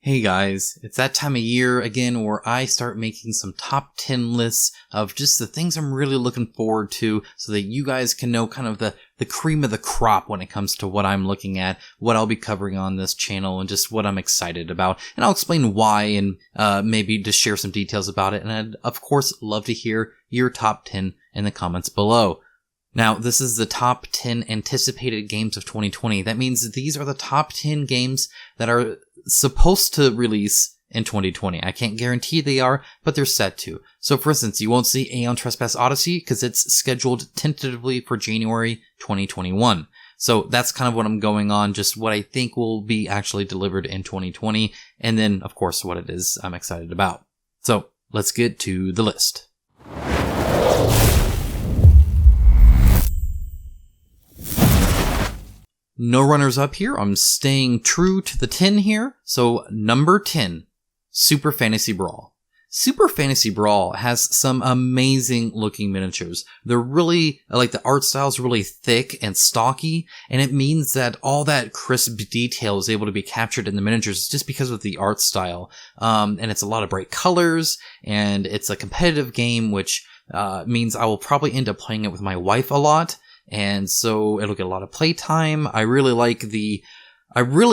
Hey guys, it's that time of year again where I start making some top 10 lists of just the things I'm really looking forward to so that you guys can know kind of the cream of the crop when it comes to what I'm looking at, what I'll be covering on this channel, and just what I'm excited about. And I'll explain why and maybe just share some details about it. And I'd, of course, love to hear your top 10 in the comments below. Now, this is the top 10 anticipated games of 2020. That means these are the top 10 games that are supposed to release in 2020. I can't guarantee they are, but they're set to. So, for instance, you won't see Aeon Trespass Odyssey because it's scheduled tentatively for January 2021. So that's kind of what I'm going on, just what I think will be actually delivered in 2020, and then, of course, what it is I'm excited about. So, let's get to the list. No runners up here. I'm staying true to the 10 here. So number 10, Super Fantasy Brawl. Super Fantasy Brawl has some amazing looking miniatures. They're really, like the art style is really thick and stocky, and it means that all that crisp detail is able to be captured in the miniatures just because of the art style. And it's a lot of bright colors, and it's a competitive game, which means I will probably end up playing it with my wife a lot. And so it'll get a lot of playtime. I really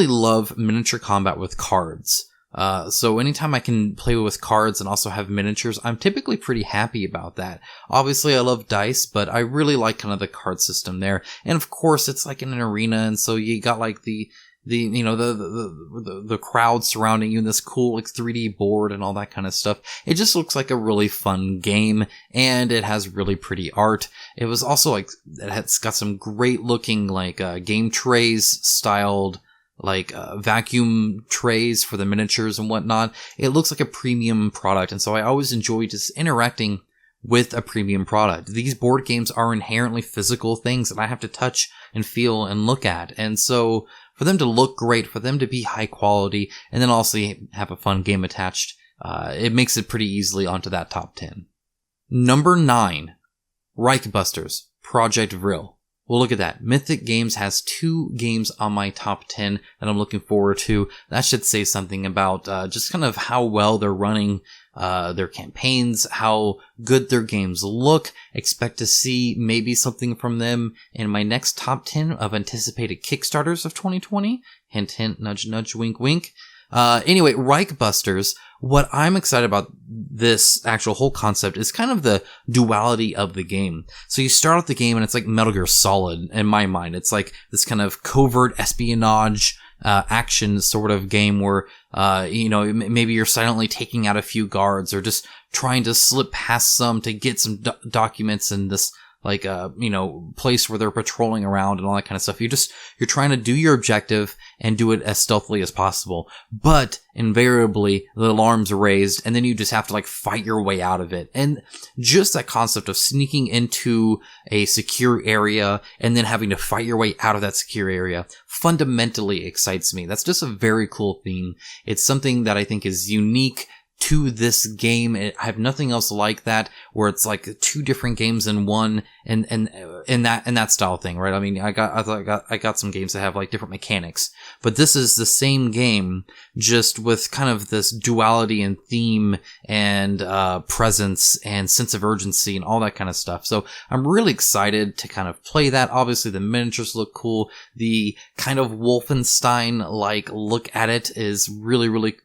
love miniature combat with cards. So anytime I can play with cards and also have miniatures, I'm typically pretty happy about that. Obviously I love dice, but I really like kind of the card system there. And of course it's like in an arena, and so you got like the crowd surrounding you in this cool like 3D board and all that kind of stuff. It just looks like a really fun game, and it has really pretty art. It was also like, it's got some great looking like game trays styled like vacuum trays for the miniatures and whatnot. It looks like a premium product, and so I always enjoy just interacting with a premium product. These board games are inherently physical things that I have to touch and feel and look at, and so for them to look great, for them to be high quality, and then also have a fun game attached, it makes it pretty easily onto that top 10. Number 9, Reichbusters, Project Vril. Well, look at that. Mythic Games has 2 games on my top 10 that I'm looking forward to. That should say something about just kind of how well they're running their campaigns, how good their games look. Expect to see maybe something from them in my next top 10 of anticipated Kickstarters of 2020. Hint, hint, nudge, nudge, wink, wink. Anyway, Reichbusters, what I'm excited about this actual whole concept is kind of the duality of the game. So you start out the game and it's like Metal Gear Solid in my mind. It's like this kind of covert espionage action sort of game where, maybe you're silently taking out a few guards or just trying to slip past some to get some documents in this like place where they're patrolling around and all that kind of stuff. You're trying to do your objective and do it as stealthily as possible. But invariably the alarms are raised, and then you just have to like fight your way out of it. And just that concept of sneaking into a secure area and then having to fight your way out of that secure area fundamentally excites me. That's just a very cool theme. It's something that I think is unique to this game. I have nothing else like that, where it's like 2 different games in one, and that style thing, right? I mean, I got some games that have like different mechanics, but this is the same game, just with kind of this duality and theme and presence and sense of urgency and all that kind of stuff. So I'm really excited to kind of play that. Obviously, the miniatures look cool. The kind of Wolfenstein-like look at it is really, really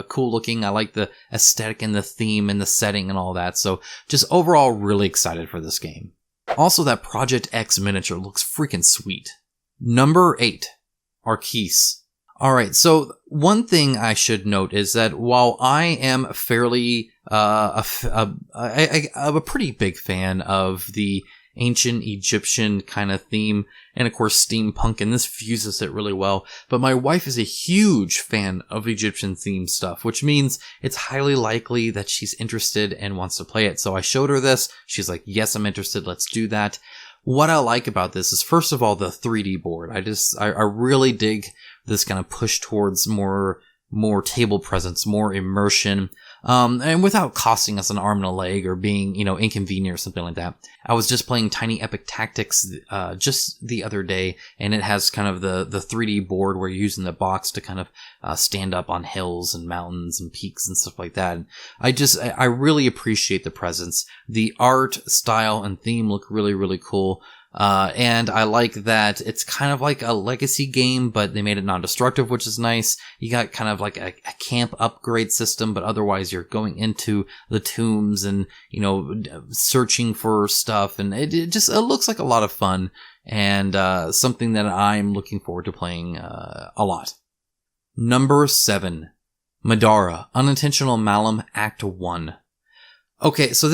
cool looking. I like the aesthetic and the theme and the setting and all that. So just overall really excited for this game. Also, that Project X miniature looks freaking sweet. Number 8, Arkeis. Alright, so one thing I should note is that while I am fairly, I'm a pretty big fan of the ancient Egyptian kind of theme, and of course steampunk, and this fuses it really well. But my wife is a huge fan of Egyptian themed stuff, which means it's highly likely that she's interested and wants to play it. So I showed her this. She's like, yes, I'm interested. Let's do that. What I like about this is, first of all, the 3D board. I really dig this kind of push towards more more table presence, more immersion, and without costing us an arm and a leg or being, inconvenient or something like that. I was just playing Tiny Epic Tactics, just the other day, and it has kind of the 3D board where you're using the box to kind of, stand up on hills and mountains and peaks and stuff like that. And I really appreciate the presence. The art, style, and theme look really, really cool. And I like that it's kind of like a legacy game, but they made it non-destructive, which is nice. You got kind of like a camp upgrade system, but otherwise you're going into the tombs and, searching for stuff. And it looks like a lot of fun and, something that I'm looking forward to playing, a lot. Number 7. Madara, Unintentional Malum, Act 1. Okay, so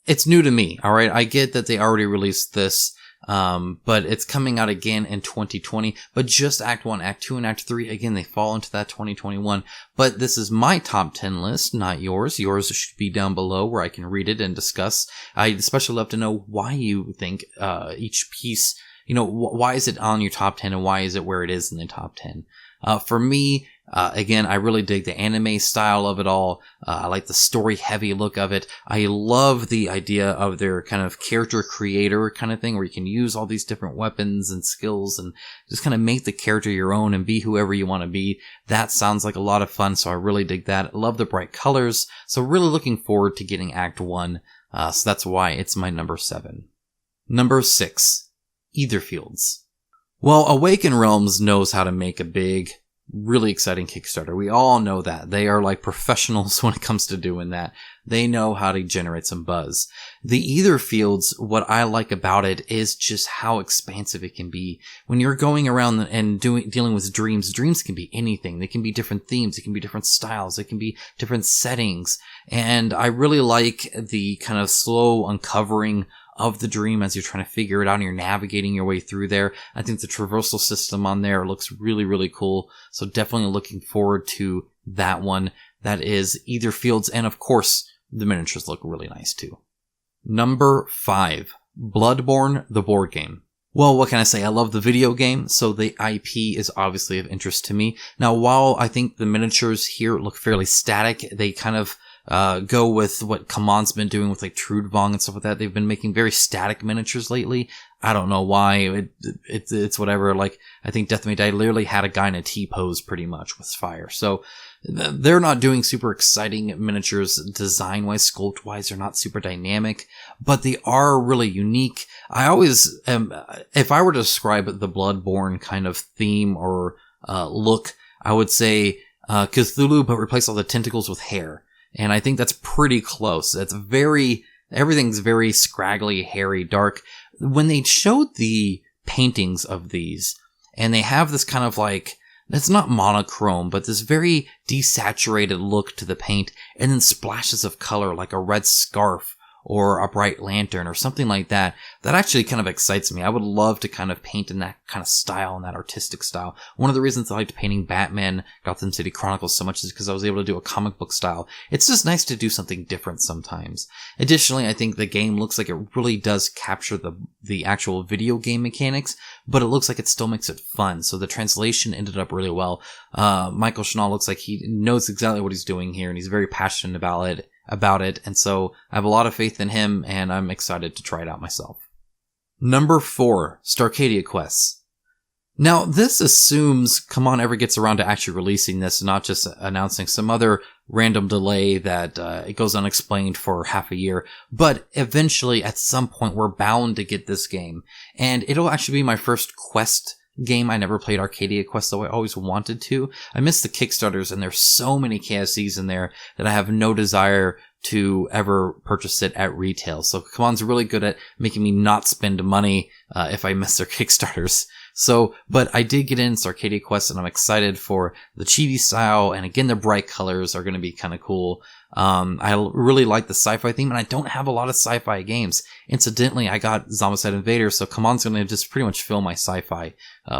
it's new to me, alright? I get that they already released this, but it's coming out again in 2020, but just Act 1, Act 2, and Act 3, again, they fall into that 2021, but this is my top 10 list, not yours. Yours should be down below where I can read it and discuss. I'd especially love to know why you think, each piece, why is it on your top 10 and why is it where it is in the top 10? For me, again, I really dig the anime style of it all. I like the story heavy look of it. I love the idea of their kind of character creator kind of thing where you can use all these different weapons and skills and just kind of make the character your own and be whoever you want to be. That sounds like a lot of fun, so I really dig that. I love the bright colors, so really looking forward to getting Act 1. So that's why it's my number 7. Number 6. Etherfields. Well, Awaken Realms knows how to make a big, really exciting Kickstarter. We all know that. They are like professionals when it comes to doing that. They know how to generate some buzz. The Etherfields, what I like about it is just how expansive it can be. When you're going around and dealing with dreams can be anything. They can be different themes. It can be different styles. It can be different settings. And I really like the kind of slow uncovering of the dream as you're trying to figure it out and you're navigating your way through there. I think the traversal system on there looks really, really cool. So definitely looking forward to that one. That is Etherfields. And of course, the miniatures look really nice too. Number 5. Bloodborne, the board game. Well, what can I say? I love the video game, so the IP is obviously of interest to me. Now, while I think the miniatures here look fairly static, they kind of go with what Kamon's been doing with like Trudvang and stuff like that. They've been making very static miniatures lately. I don't know why. It's whatever. Like, I think Death May Die literally had a guy in a T-pose pretty much with fire. So they're not doing super exciting miniatures design-wise, sculpt-wise. They're not super dynamic, but they are really unique. I always, if I were to describe the Bloodborne kind of theme or look, I would say Cthulhu, but replace all the tentacles with hair. And I think that's pretty close. Everything's very scraggly, hairy, dark. When they showed the paintings of these, and they have this kind of like, it's not monochrome, but this very desaturated look to the paint, and then splashes of color like a red scarf or a bright lantern or something like that, that actually kind of excites me. I would love to kind of paint in that kind of style and that artistic style. One of the reasons I liked painting Batman, Gotham City Chronicles so much is because I was able to do a comic book style. It's just nice to do something different sometimes. Additionally, I think the game looks like it really does capture the actual video game mechanics, but it looks like it still makes it fun. So the translation ended up really well. Michael Schnall looks like he knows exactly what he's doing here, and he's very passionate about it, and so I have a lot of faith in him, and I'm excited to try it out myself. Number 4, Starcadia quests. Now, this assumes Kamon ever gets around to actually releasing this, not just announcing some other random delay that it goes unexplained for half a year, but eventually, at some point, we're bound to get this game, and it'll actually be my first quest game. I never played Arcadia Quest, though I always wanted to. I missed the Kickstarters, and there's so many KSCs in there that I have no desire to ever purchase it at retail. So Kamon's really good at making me not spend money if I miss their Kickstarters. So, but I did get in Arcadia Quest, and I'm excited for the chibi style, and again, the bright colors are going to be kind of cool. I really like the sci-fi theme, and I don't have a lot of sci-fi games. Incidentally, I got Zombicide Invader, so Kamon's going to just pretty much fill my sci-fi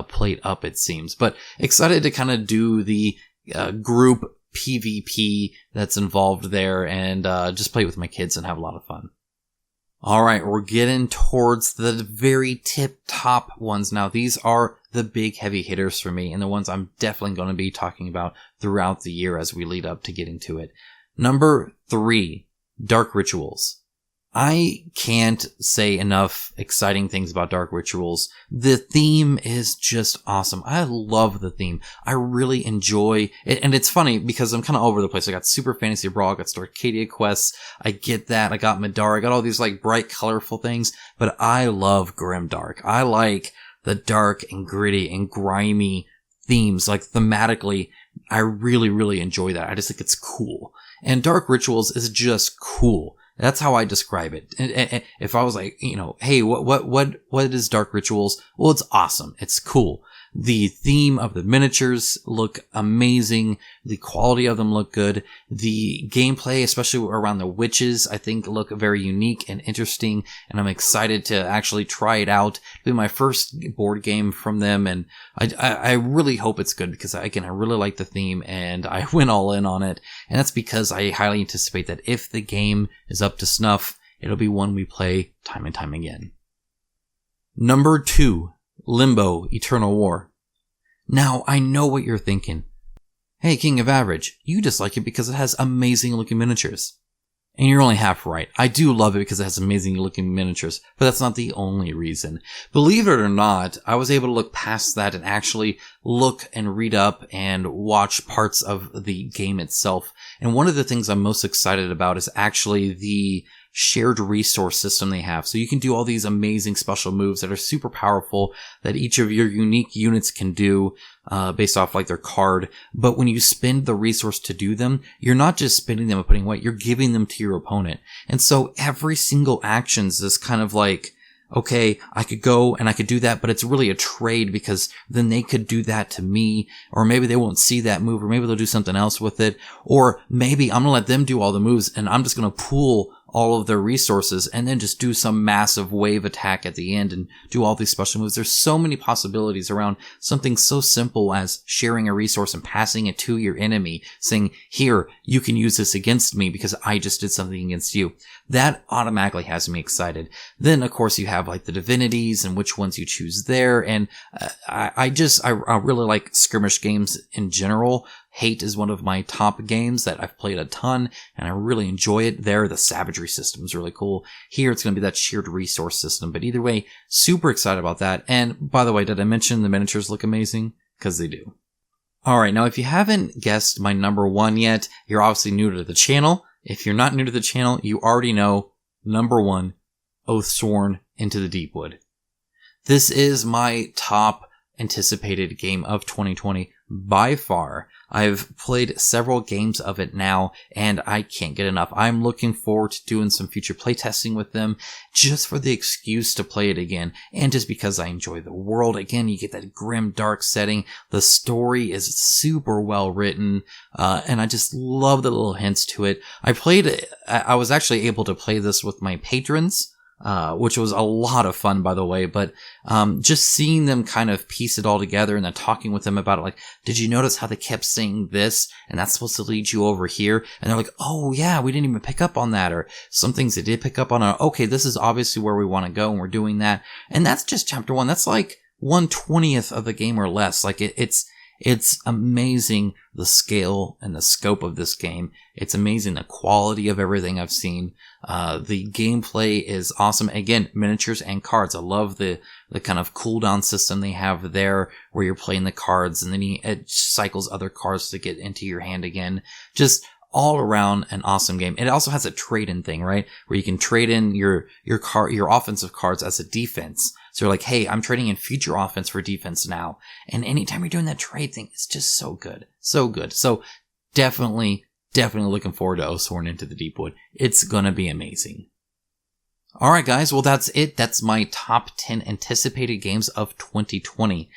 plate up, it seems. But excited to kind of do the group PvP that's involved there, and just play with my kids and have a lot of fun. All right, we're getting towards the very tip top ones now. These are the big heavy hitters for me and the ones I'm definitely going to be talking about throughout the year as we lead up to getting to it. Number 3, Dark Rituals. I can't say enough exciting things about Dark Rituals. The theme is just awesome. I love the theme. I really enjoy it. And it's funny because I'm kind of all over the place. I got Super Fantasy Brawl, I got Starcadia quests. I get that. I got Madara. I got all these like bright, colorful things. But I love Grimdark. I like the dark and gritty and grimy themes. Like thematically, I really, really enjoy that. I just think it's cool. And Dark Rituals is just cool. That's how I describe it. And if I was like, hey, what is Dark Rituals? Well, it's awesome. It's cool. The theme of the miniatures look amazing. The quality of them look good. The gameplay, especially around the witches, I think look very unique and interesting. And I'm excited to actually try it out. It'll be my first board game from them. And I really hope it's good because again, I really like the theme and I went all in on it. And that's because I highly anticipate that if the game is up to snuff, it'll be one we play time and time again. Number 2. Limbo, Eternal War. Now, I know what you're thinking. Hey, King of Average, you just like it because it has amazing looking miniatures. And you're only half right. I do love it because it has amazing looking miniatures, but that's not the only reason. Believe it or not, I was able to look past that and actually look and read up and watch parts of the game itself. And one of the things I'm most excited about is actually the shared resource system they have. So you can do all these amazing special moves that are super powerful that each of your unique units can do based off like their card. But when you spend the resource to do them, you're not just spending them and putting away, you're giving them to your opponent. And so every single action is this kind of like, okay, I could go and I could do that, but it's really a trade because then they could do that to me, or maybe they won't see that move, or maybe they'll do something else with it, or maybe I'm gonna let them do all the moves and I'm just gonna pool all of their resources and then just do some massive wave attack at the end and do all these special moves. There's so many possibilities around something so simple as sharing a resource and passing it to your enemy, saying, here, you can use this against me because I just did something against you. That automatically has me excited. Then, of course, you have like the divinities and which ones you choose there. And I really like skirmish games in general. Hate is one of my top games that I've played a ton, and I really enjoy it. There, the savagery system is really cool. Here, it's going to be that shared resource system. But either way, super excited about that. And by the way, did I mention the miniatures look amazing? Because they do. All right, now if you haven't guessed my number 1 yet, you're obviously new to the channel. If you're not new to the channel, you already know number 1, Oathsworn Into the Deepwood. This is my top anticipated game of 2020 by far. I've played several games of it now and I can't get enough. I'm looking forward to doing some future playtesting with them just for the excuse to play it again and just because I enjoy the world. Again, you get that grim, dark setting. The story is super well written and I just love the little hints to it. I was actually able to play this with my patrons, which was a lot of fun, by the way, but just seeing them kind of piece it all together and then talking with them about it, like, did you notice how they kept saying this and that's supposed to lead you over here? And they're like, oh yeah, we didn't even pick up on that, or some things they did pick up on, okay, this is obviously where we want to go and we're doing that. And that's just chapter 1. That's like 1/20th of the game or less. Like it's amazing the scale and the scope of this game. It's amazing the quality of everything I've seen. The gameplay is awesome. Again, miniatures and cards. I love the kind of cooldown system they have there where you're playing the cards and then it cycles other cards to get into your hand again. Just all around an awesome game. It also has a trade-in thing, right? Where you can trade in your offensive cards as a defense. So you're like, hey, I'm trading in future offense for defense now. And anytime you're doing that trade thing, it's just so good. So good. So definitely looking forward to Oathsworn Into the Deepwood. It's gonna be amazing. Alright guys, well that's it. That's my top 10 anticipated games of 2020.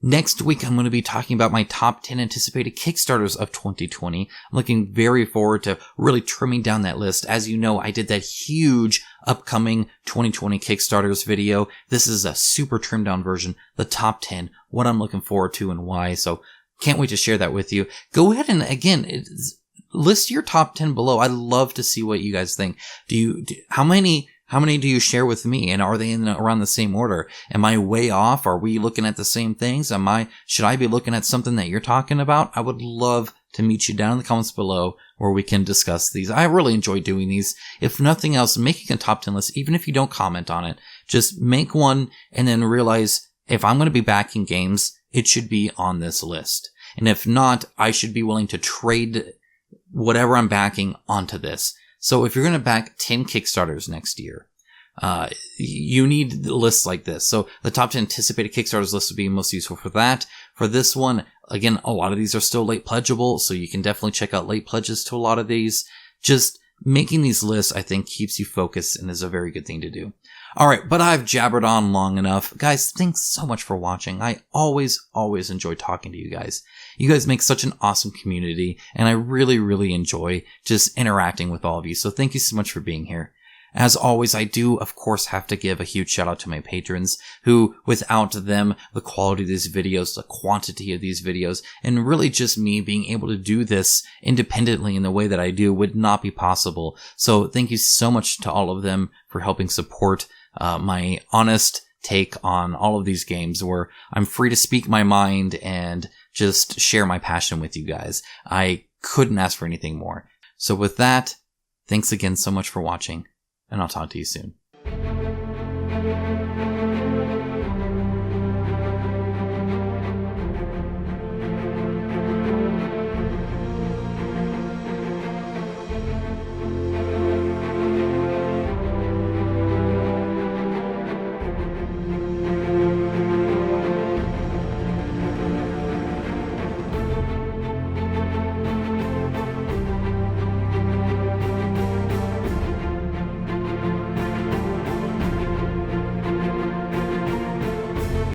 Next week, I'm going to be talking about my top 10 anticipated Kickstarters of 2020. I'm looking very forward to really trimming down that list. As you know, I did that huge upcoming 2020 Kickstarters video. This is a super trimmed down version, the top 10, what I'm looking forward to and why. So can't wait to share that with you. Go ahead and list your top 10 below. I'd love to see what you guys think. How many How many do you share with me? And are they around the same order? Am I way off? Are we looking at the same things? Should I be looking at something that you're talking about? I would love to meet you down in the comments below where we can discuss these. I really enjoy doing these. If nothing else, making a top 10 list, even if you don't comment on it, just make one and then realize if I'm going to be backing games, it should be on this list. And if not, I should be willing to trade whatever I'm backing onto this. So if you're going to back 10 Kickstarters next year, you need lists like this. So the top 10 anticipated Kickstarters list would be most useful for that. For this one, again, a lot of these are still late pledgeable, so you can definitely check out late pledges to a lot of these. Just making these lists, I think, keeps you focused and is a very good thing to do. Alright, but I've jabbered on long enough. Guys, thanks so much for watching. I always enjoy talking to you guys. You guys make such an awesome community, and I really enjoy just interacting with all of you. So thank you so much for being here. As always, I do, of course, have to give a huge shout out to my patrons who, without them, the quality of these videos, the quantity of these videos, and really just me being able to do this independently in the way that I do would not be possible. So thank you so much to all of them for helping support my honest take on all of these games where I'm free to speak my mind and just share my passion with you guys. I couldn't ask for anything more. So with that, thanks again so much for watching, and I'll talk to you soon.